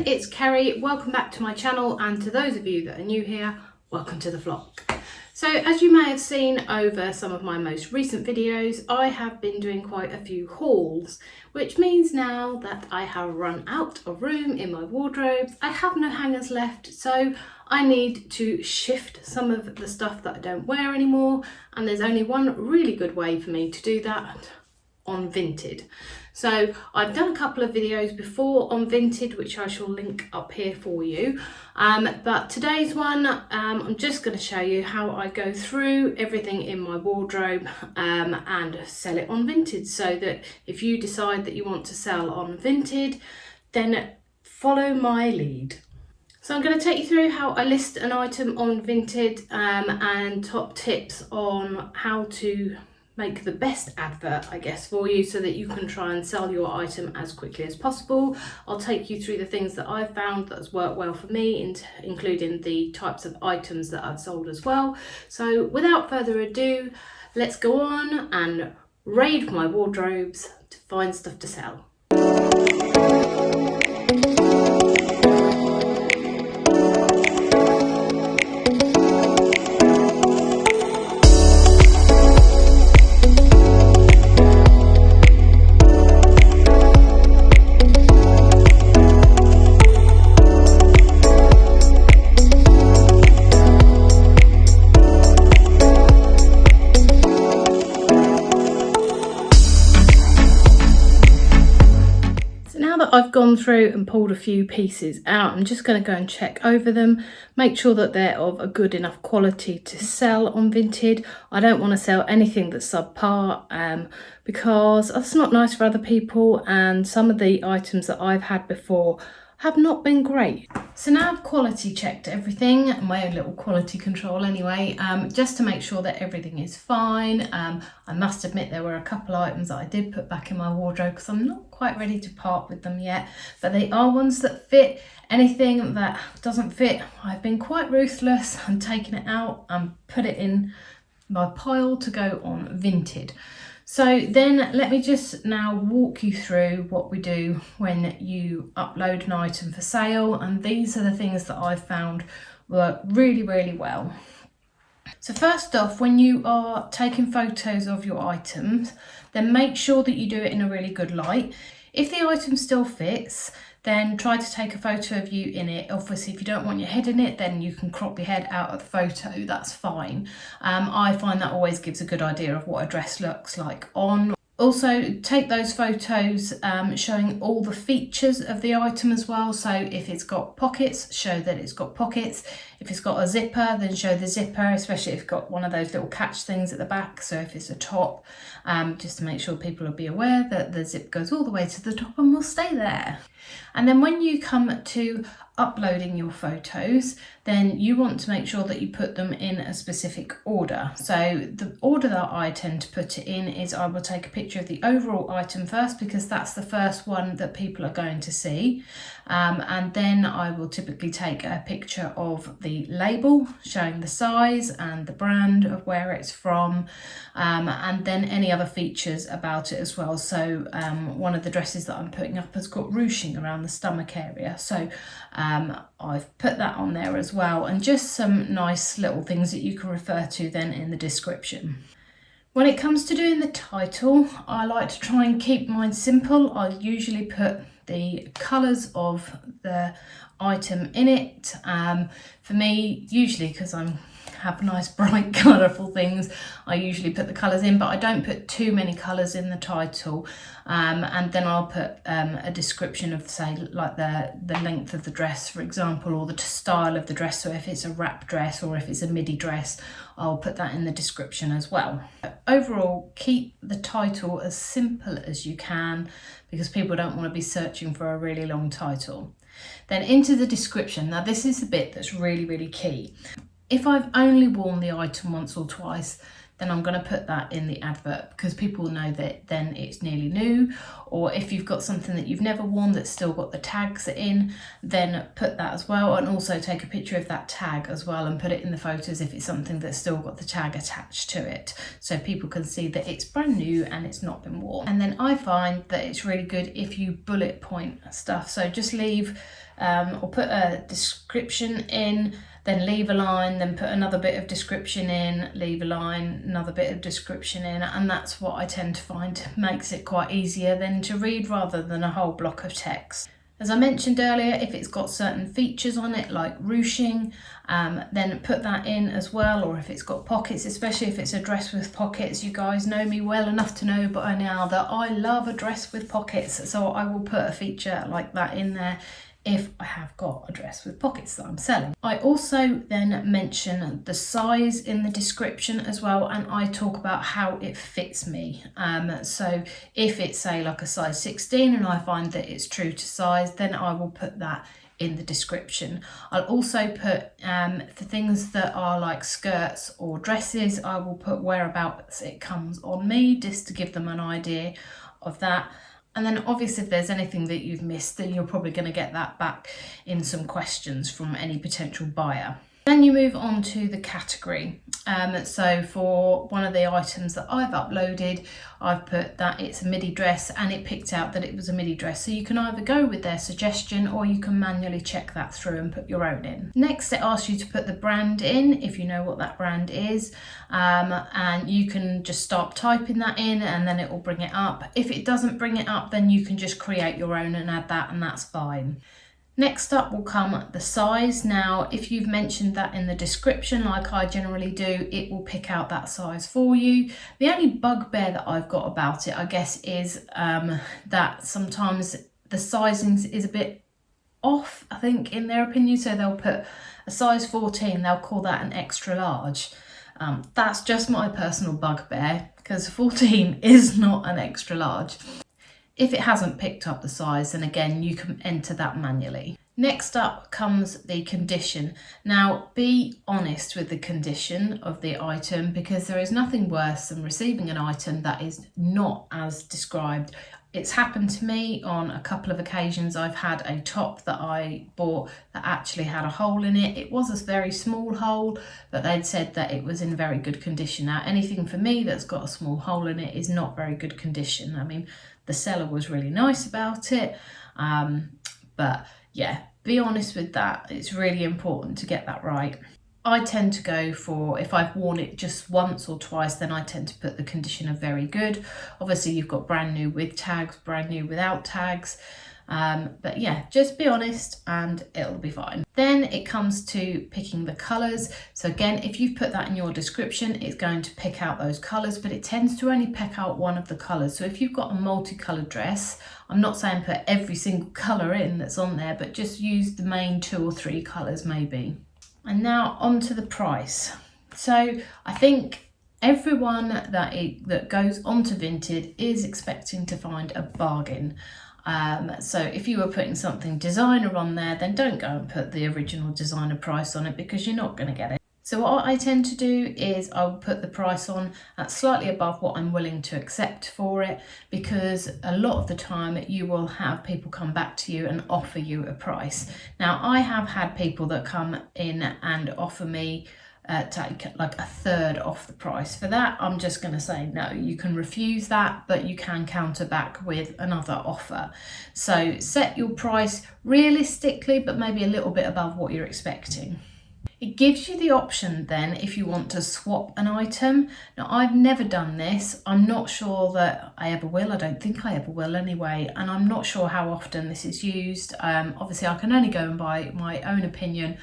it's Kerry. Welcome back to my channel, and to those of you that are new here, welcome to the vlog. So as you may have seen over some of my most recent videos, I have been doing quite a few hauls, which means now that I have run out of room in my wardrobes, I have no hangers left, so I need to shift some of the stuff that I don't wear anymore, and there's only one really good way for me to do that: on Vinted. So I've done a couple of videos before on Vinted, which I shall link up here for you, but today's one, I'm just going to show you how I go through everything in my wardrobe and sell it on Vinted, so that if you decide that you want to sell on Vinted, then follow my lead. So I'm going to take you through how I list an item on Vinted and top tips on how to make the best advert, I guess, for you, so that you can try and sell your item as quickly as possible. I'll take you through the things that I've found that's worked well for me, including the types of items that I've sold as well. So without further ado, let's go on and raid my wardrobes to find stuff to sell. I've gone through and pulled a few pieces out. I'm just going to go and check over them, make sure that they're of a good enough quality to sell on Vinted. I don't want to sell anything that's subpar because that's not nice for other people, and some of the items that I've had before have not been great. So now I've quality checked everything, my own little quality control anyway, just to make sure that everything is fine. I must admit there were a couple of items that I did put back in my wardrobe because I'm not quite ready to part with them yet, but they are ones that fit. Anything that doesn't fit, I've been quite ruthless and taken it out and put it in my pile to go on Vinted. So then let me just now walk you through what we do when you upload an item for sale, and these are the things that I've found work really, really well. So first off, when you are taking photos of your items, then make sure that you do it in a really good light. If the item still fits, then try to take a photo of you in it. Obviously, if you don't want your head in it, then you can crop your head out of the photo, that's fine. I find that always gives a good idea of what a dress looks like on. Also, take those photos showing all the features of the item as well. So if it's got pockets, show that it's got pockets. If it's got a zipper, then show the zipper, especially if it's got one of those little catch things at the back. So if it's a top, just to make sure people will be aware that the zip goes all the way to the top and will stay there. And then when you come to uploading your photos, then you want to make sure that you put them in a specific order. So the order that I tend to put it in is I will take a picture of the overall item first, because that's the first one that people are going to see. And then I will typically take a picture of the label showing the size and the brand of where it's from, and then any other features about it as well. So one of the dresses that I'm putting up has got ruching around the stomach area, so I've put that on there as well, and just some nice little things that you can refer to then in the description. When it comes to doing the title, I like to try and keep mine simple. I usually put the colours of the item in it. For me, usually because I have nice bright colourful things, I usually put the colours in, but I don't put too many colours in the title. And then I'll put a description of, say, like the length of the dress, for example, or the style of the dress. So if it's a wrap dress or if it's a midi dress, I'll put that in the description as well. Overall, keep the title as simple as you can, because people don't want to be searching for a really long title. Then into the description. Now this is the bit that's really, really key. If I've only worn the item once or twice, then I'm going to put that in the advert, because people know that then it's nearly new. Or if you've got something that you've never worn that's still got the tags in, then put that as well, and also take a picture of that tag as well and put it in the photos if it's something that's still got the tag attached to it, so people can see that it's brand new and it's not been worn. And then I find that it's really good if you bullet point stuff, so just leave or put a description in, then leave a line, then put another bit of description in, leave a line, another bit of description in, and that's what I tend to find makes it quite easier then to read rather than a whole block of text. As I mentioned earlier, if it's got certain features on it like ruching, then put that in as well, or if it's got pockets, especially if it's a dress with pockets. You guys know me well enough to know by now that I love a dress with pockets, so I will put a feature like that in there if I have got a dress with pockets that I'm selling. I also then mention the size in the description as well, and I talk about how it fits me. So if it's say like a size 16 and I find that it's true to size, then I will put that in the description. I'll also put for things that are like skirts or dresses, I will put whereabouts it comes on me, just to give them an idea of that. And then obviously if there's anything that you've missed, then you're probably going to get that back in some questions from any potential buyer. Then you move on to the category. So for one of the items that I've uploaded, I've put that it's a midi dress, and it picked out that it was a midi dress. So you can either go with their suggestion or you can manually check that through and put your own in. Next, it asks you to put the brand in, if you know what that brand is. And you can just start typing that in and then it will bring it up. If it doesn't bring it up, then you can just create your own and add that, and that's fine. Next up will come the size. Now, if you've mentioned that in the description, like I generally do, it will pick out that size for you. The only bugbear that I've got about it, I guess, is that sometimes the sizing is a bit off, I think, in their opinion. So they'll put a size 14, they'll call that an extra large. That's just my personal bugbear, because 14 is not an extra large. If it hasn't picked up the size, then again, you can enter that manually. Next up comes the condition. Now, be honest with the condition of the item, because there is nothing worse than receiving an item that is not as described. It's happened to me on a couple of occasions. I've had a top that I bought that actually had a hole in it. It was a very small hole, but they'd said that it was in very good condition. Now, anything for me that's got a small hole in it is not very good condition. I mean, the seller was really nice about it, but yeah, be honest with that. It's really important to get that right. I tend to go for, if I've worn it just once or twice, then I tend to put the condition of very good. Obviously, you've got brand new with tags, brand new without tags. But yeah, just be honest and it'll be fine. Then it comes to picking the colours. So again, if you've put that in your description, it's going to pick out those colours, but it tends to only pick out one of the colours. So if you've got a multicoloured dress, I'm not saying put every single colour in that's on there, but just use the main 2 or 3 colours maybe. And now on to the price. So I think everyone that goes onto Vinted is expecting to find a bargain. So if you were putting something designer on there, then don't go and put the original designer price on it, because you're not going to get it. So what I tend to do is I'll put the price on at slightly above what I'm willing to accept for it, because a lot of the time you will have people come back to you and offer you a price. Now, I have had people that come in and offer me take like a third off the price. For that, I'm just going to say no, you can refuse that, but you can counter back with another offer. So set your price realistically, but maybe a little bit above what you're expecting. It gives you the option then if you want to swap an item. Now, I've never done this. I'm not sure that I ever will. I don't think I ever will anyway. And I'm not sure how often this is used. Obviously, I can only go and by my own opinion.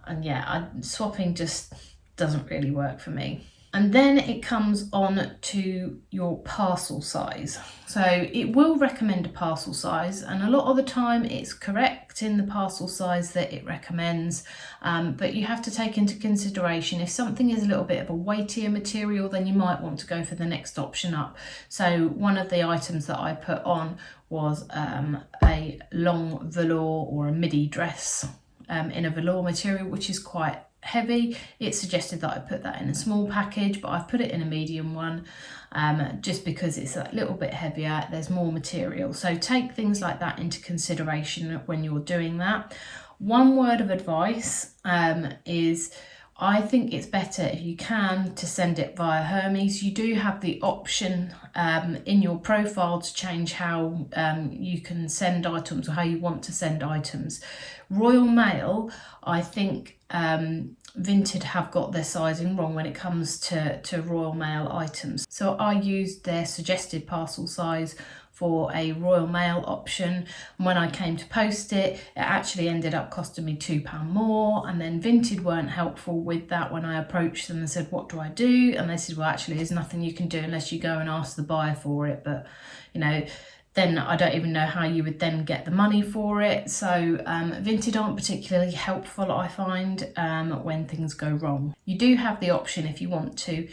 And yeah, swapping just doesn't really work for me. And then it comes on to your parcel size. So it will recommend a parcel size, and a lot of the time it's correct in the parcel size that it recommends, but you have to take into consideration if something is a little bit of a weightier material, then you might want to go for the next option up. So one of the items that I put on was a long velour or a midi dress in a velour material, which is quite heavy. It suggested that I put that in a small package, but I've put it in a medium one just because it's a little bit heavier, there's more material. So take things like that into consideration when you're doing that. One word of advice is I think it's better if you can to send it via Hermes. You do have the option in your profile to change how you can send items or how you want to send items. Royal Mail, I think Vinted have got their sizing wrong when it comes to Royal Mail items. So I used their suggested parcel size for a Royal Mail option. And when I came to post it, it actually ended up costing me £2 more. And then Vinted weren't helpful with that when I approached them and said, what do I do? And they said, well, actually, there's nothing you can do unless you go and ask the buyer for it. But, you know, then I don't even know how you would then get the money for it. So Vinted aren't particularly helpful, I find, when things go wrong. You do have the option if you want to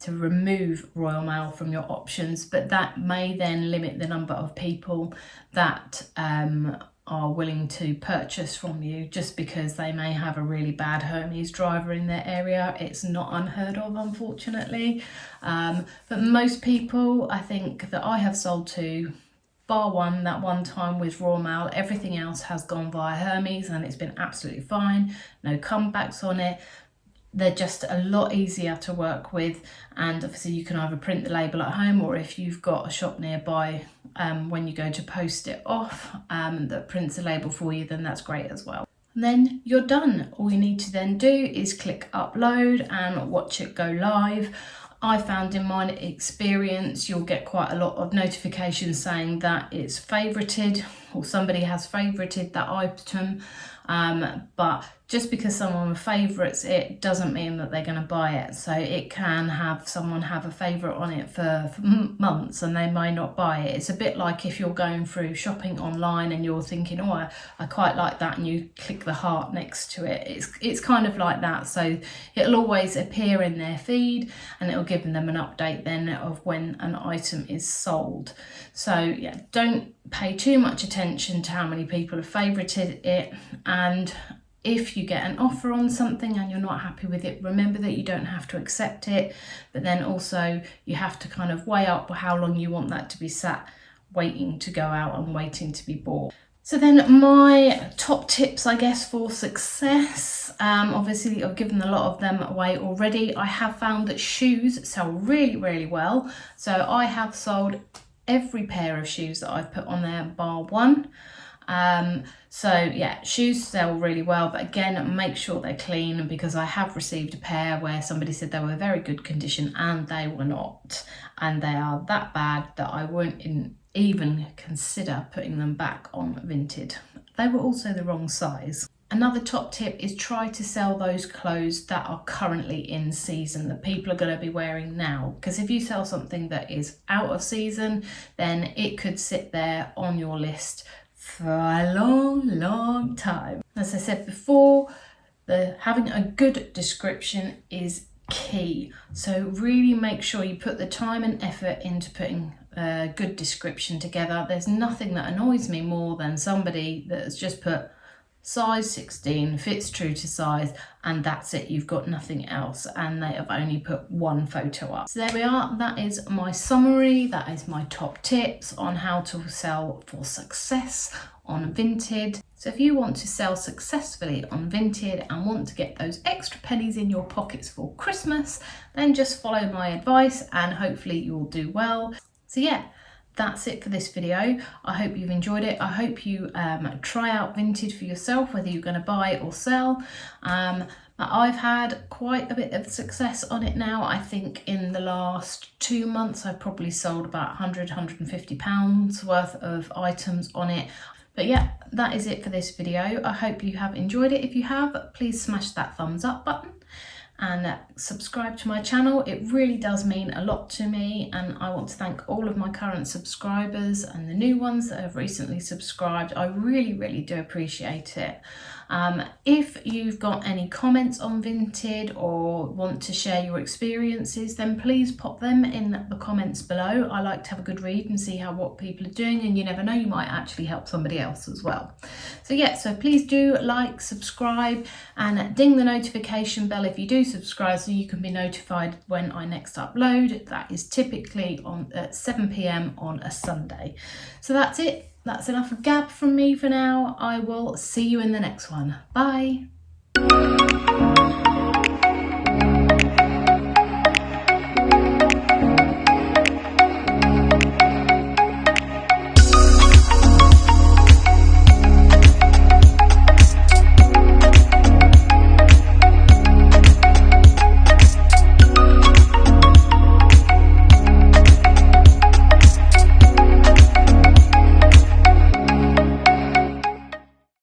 remove Royal Mail from your options, but that may then limit the number of people that are willing to purchase from you, just because they may have a really bad Hermes driver in their area. It's not unheard of, unfortunately. But most people, I think, that I have sold to, bar one, that one time with Royal Mail, everything else has gone via Hermes and it's been absolutely fine. No comebacks on it. They're just a lot easier to work with, and obviously you can either print the label at home, or if you've got a shop nearby when you go to post it off that prints the label for you, then that's great as well. And then you're done. All you need to then do is click upload and watch it go live. I found in my experience you'll get quite a lot of notifications saying that it's favorited or somebody has favorited that item, but just because someone favourites it doesn't mean that they're going to buy it. So it can have someone have a favourite on it for months and they may not buy it. It's a bit like if you're going through shopping online and you're thinking, oh, I quite like that, and you click the heart next to it. It's kind of like that. So it'll always appear in their feed and it'll give them an update then of when an item is sold. So yeah, don't pay too much attention to how many people have favorited it, and if you get an offer on something and you're not happy with it, remember that you don't have to accept it, but then also you have to kind of weigh up how long you want that to be sat waiting to go out and waiting to be bought. So then my top tips, I guess, for success, obviously I've given a lot of them away already. I have found that shoes sell really, really well. So I have sold every pair of shoes that I've put on there bar one. So yeah, shoes sell really well, but again, make sure they're clean, because I have received a pair where somebody said they were very good condition and they were not, and they are that bad that I won't even consider putting them back on Vinted. They were also the wrong size. Another top tip is try to sell those clothes that are currently in season, that people are going to be wearing now. Because if you sell something that is out of season, then it could sit there on your list for a long, long time. As I said before, having a good description is key. So really make sure you put the time and effort into putting a good description together. There's nothing that annoys me more than somebody that's just put size 16, fits true to size, and that's it. You've got nothing else, and they have only put one photo up. So there we are. That is my summary. That is my top tips on how to sell for success on Vinted. So if you want to sell successfully on Vinted and want to get those extra pennies in your pockets for Christmas, then just follow my advice and hopefully you'll do well. So yeah, that's it for this video. I hope you've enjoyed it. I hope you try out Vinted for yourself, whether you're going to buy or sell. I've had quite a bit of success on it now. I think in the last 2 months, I've probably sold about £150 worth of items on it. But yeah, that is it for this video. I hope you have enjoyed it. If you have, please smash that thumbs up button and subscribe to my channel. It really does mean a lot to me, and I want to thank all of my current subscribers and the new ones that have recently subscribed. I really, really do appreciate it. If you've got any comments on Vinted or want to share your experiences, then please pop them in the comments below. I like to have a good read and see what people are doing, and you never know, you might actually help somebody else as well. So yeah, so please do like, subscribe, and ding the notification bell if you do subscribe, so you can be notified when I next upload. That is typically at 7 PM on a Sunday. So that's it. That's enough gab from me for now. I will see you in the next one. Bye.